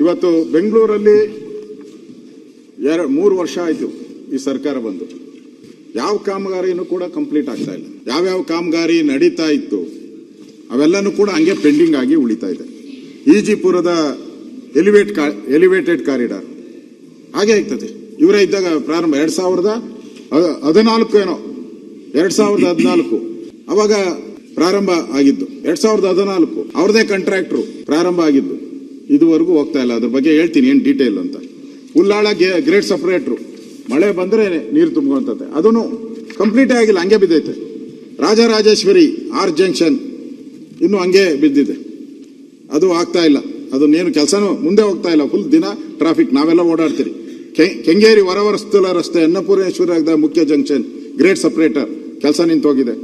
ಇವತ್ತು ಬೆಂಗಳೂರಲ್ಲಿ 3 ವರ್ಷ ಆಯಿತು ಈ ಸರ್ಕಾರ ಬಂದು, ಯಾವ ಕಾಮಗಾರಿನೂ ಕೂಡ ಕಂಪ್ಲೀಟ್ ಆಗ್ತಾ ಇಲ್ಲ. ಯಾವ್ಯಾವ ಕಾಮಗಾರಿ ನಡೀತಾ ಇತ್ತು ಅವೆಲ್ಲನೂ ಕೂಡ ಹಂಗೆ ಪೆಂಡಿಂಗ್ ಆಗಿ ಉಳಿತಾ ಇದೆ. ಈಜಿಪುರದ ಎಲಿವೇಟೆಡ್ ಕಾರಿಡಾರ್ ಹಾಗೆ ಆಗ್ತದೆ. ಇವರೇ ಇದ್ದಾಗ ಪ್ರಾರಂಭ 2014 ಏನೋ 2014 ಅವಾಗ ಪ್ರಾರಂಭ ಆಗಿದ್ದು. 2014 ಅವ್ರದೇ ಕಾಂಟ್ರಾಕ್ಟ್ರು ಪ್ರಾರಂಭ ಆಗಿದ್ದು, ಇದುವರೆಗೂ ಹೋಗ್ತಾ ಇಲ್ಲ. ಅದ್ರ ಬಗ್ಗೆ ಹೇಳ್ತೀನಿ ಏನ್ ಡೀಟೇಲ್ ಅಂತ. ಉಲ್ಲಾಳ ಗ್ರೇಡ್ ಸಪರೇಟ್ರು ಮಳೆ ಬಂದ್ರೆ ನೀರು ತುಂಬುವಂತತೆ, ಅದನ್ನು ಕಂಪ್ಲೀಟ್ ಆಗಿಲ್ಲ, ಹಂಗೆ ಬಿದ್ದೈತೆ. ರಾಜರಾಜೇಶ್ವರಿ ಆರ್ ಜಂಕ್ಷನ್ ಇನ್ನು ಹಂಗೆ ಬಿದ್ದಿದೆ, ಅದು ಆಗ್ತಾ ಇಲ್ಲ. ಅದನ್ನೇನು ಕೆಲಸನೂ ಮುಂದೆ ಹೋಗ್ತಾ ಇಲ್ಲ. ಫುಲ್ ದಿನ ಟ್ರಾಫಿಕ್, ನಾವೆಲ್ಲ ಓಡಾಡ್ತೀರಿ. ಕೆಂಗೇರಿ ಹೊರವಸ್ತುಲ ರಸ್ತೆ ಅನ್ನಪೂರ್ಣೇಶ್ವರದ ಮುಖ್ಯ ಜಂಕ್ಷನ್ ಗ್ರೇಡ್ ಸಪರೇಟರ್ ಕೆಲಸ ನಿಂತೋಗಿದೆ.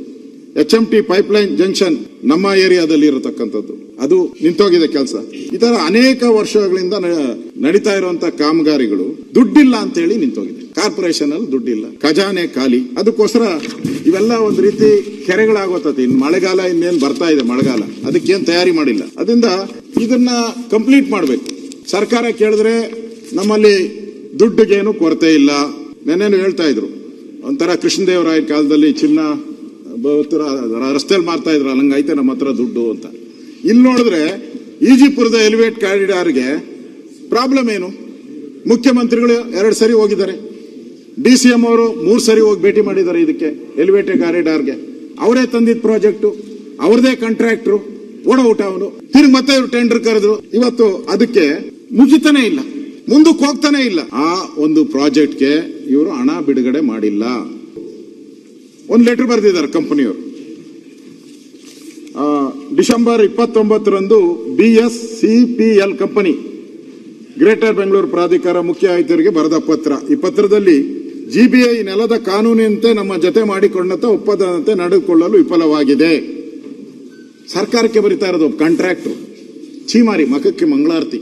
HMT ಪೈಪ್ಲೈನ್ ಜಂಕ್ಷನ್ ನಮ್ಮ ಏರಿಯಾದಲ್ಲಿ ಇರತಕ್ಕಂಥದ್ದು, ಅದು ನಿಂತೋಗಿದೆ ಕೆಲಸ. ಈ ತರ ಅನೇಕ ವರ್ಷಗಳಿಂದ ನಡೀತಾ ಇರುವಂತಹ ಕಾಮಗಾರಿಗಳು ದುಡ್ಡಿಲ್ಲ ಅಂತ ಹೇಳಿ ನಿಂತೋಗಿದೆ. ಕಾರ್ಪೊರೇಷನ್ ಅಲ್ಲಿ ದುಡ್ಡಿಲ್ಲ, ಖಜಾನೆ ಖಾಲಿ. ಅದಕ್ಕೋಸ್ಕರ ಇವೆಲ್ಲ ಒಂದು ರೀತಿ ಕೆರೆಗಳಾಗೋತತಿ. ಇನ್ನು ಮಳೆಗಾಲ ಇನ್ನೇನು ಬರ್ತಾ ಇದೆ, ಮಳೆಗಾಲ, ಅದಕ್ಕೇನು ತಯಾರಿ ಮಾಡಿಲ್ಲ. ಅದರಿಂದ ಇದನ್ನ ಕಂಪ್ಲೀಟ್ ಮಾಡಬೇಕು. ಸರ್ಕಾರ ಕೇಳಿದ್ರೆ ನಮ್ಮಲ್ಲಿ ದುಡ್ಡಿಗೇನು ಕೊರತೆ ಇಲ್ಲ. ನೆನ್ನೆನು ಹೇಳ್ತಾ ಇದ್ರು, ಒಂಥರ ಕೃಷ್ಣದೇವರಾಯ ಕಾಲದಲ್ಲಿ ಚಿನ್ನ ರಸ್ತೆಯಲ್ಲಿ ಮಾರ್ತಾ ಇದ್ರು, ಹಂಗೈತೆ ನಮ್ಮ ಹತ್ರ ದುಡ್ಡು ಅಂತ. ಇಲ್ಲಿ ನೋಡಿದ್ರೆ ಈಜಿಪುರದ ಎಲಿವೇಟ್ ಕಾರಿಡಾರ್ಗೆ ಪ್ರಾಬ್ಲಮ್ ಏನು? ಮುಖ್ಯಮಂತ್ರಿಗಳು 2 ಸರಿ ಹೋಗಿದ್ದಾರೆ, DCM ಅವರು 3 ಸರಿ ಹೋಗಿ ಭೇಟಿ ಮಾಡಿದ್ದಾರೆ. ಇದಕ್ಕೆ ಎಲಿವೇಟೆಡ್ ಕಾರಿಡಾರ್ಗೆ ಅವರೇ ತಂದಿದ್ದ ಪ್ರಾಜೆಕ್ಟು, ಅವ್ರದೇ ಕಾಂಟ್ರಾಕ್ಟ್ರು, ಓಡೌಟ ಅವನು. ತಿರುಗಿ ಮತ್ತೆ ಇವರು ಟೆಂಡರ್ ಕರೆದ್ರು. ಇವತ್ತು ಅದಕ್ಕೆ ಮುಗಿತಾನೆ ಇಲ್ಲ, ಮುಂದಕ್ಕೆ ಹೋಗ್ತಾನೆ ಇಲ್ಲ. ಆ ಒಂದು ಪ್ರಾಜೆಕ್ಟ್ಗೆ ಇವರು ಹಣ ಬಿಡುಗಡೆ ಮಾಡಿಲ್ಲ. ಒಂದು ಲೆಟರ್ ಬರೆದಿದ್ದಾರೆ ಕಂಪನಿಯವರು. ಡಿಸೆಂಬರ್ 29ರಂದು BSCPL ಕಂಪನಿ ಗ್ರೇಟರ್ ಬೆಂಗಳೂರು ಪ್ರಾಧಿಕಾರ ಮುಖ್ಯ ಆಯುಕ್ತರಿಗೆ ಬರೆದ ಪತ್ರ. ಈ ಪತ್ರದಲ್ಲಿ GBI ನೆಲದ ಕಾನೂನಿನಂತೆ ನಮ್ಮ ಜೊತೆ ಮಾಡಿಕೊಂಡಂತೆ ಒಪ್ಪಂದದಂತೆ ನಡೆದುಕೊಳ್ಳಲು ವಿಫಲವಾಗಿದೆ. ಸರ್ಕಾರಕ್ಕೆ ಬರೀತಾ ಇರೋದು ಕಾಂಟ್ರಾಕ್ಟರ್, ಚೀಮಾರಿ ಮಖಕ್ಕೆ ಮಂಗಳಾರತಿ.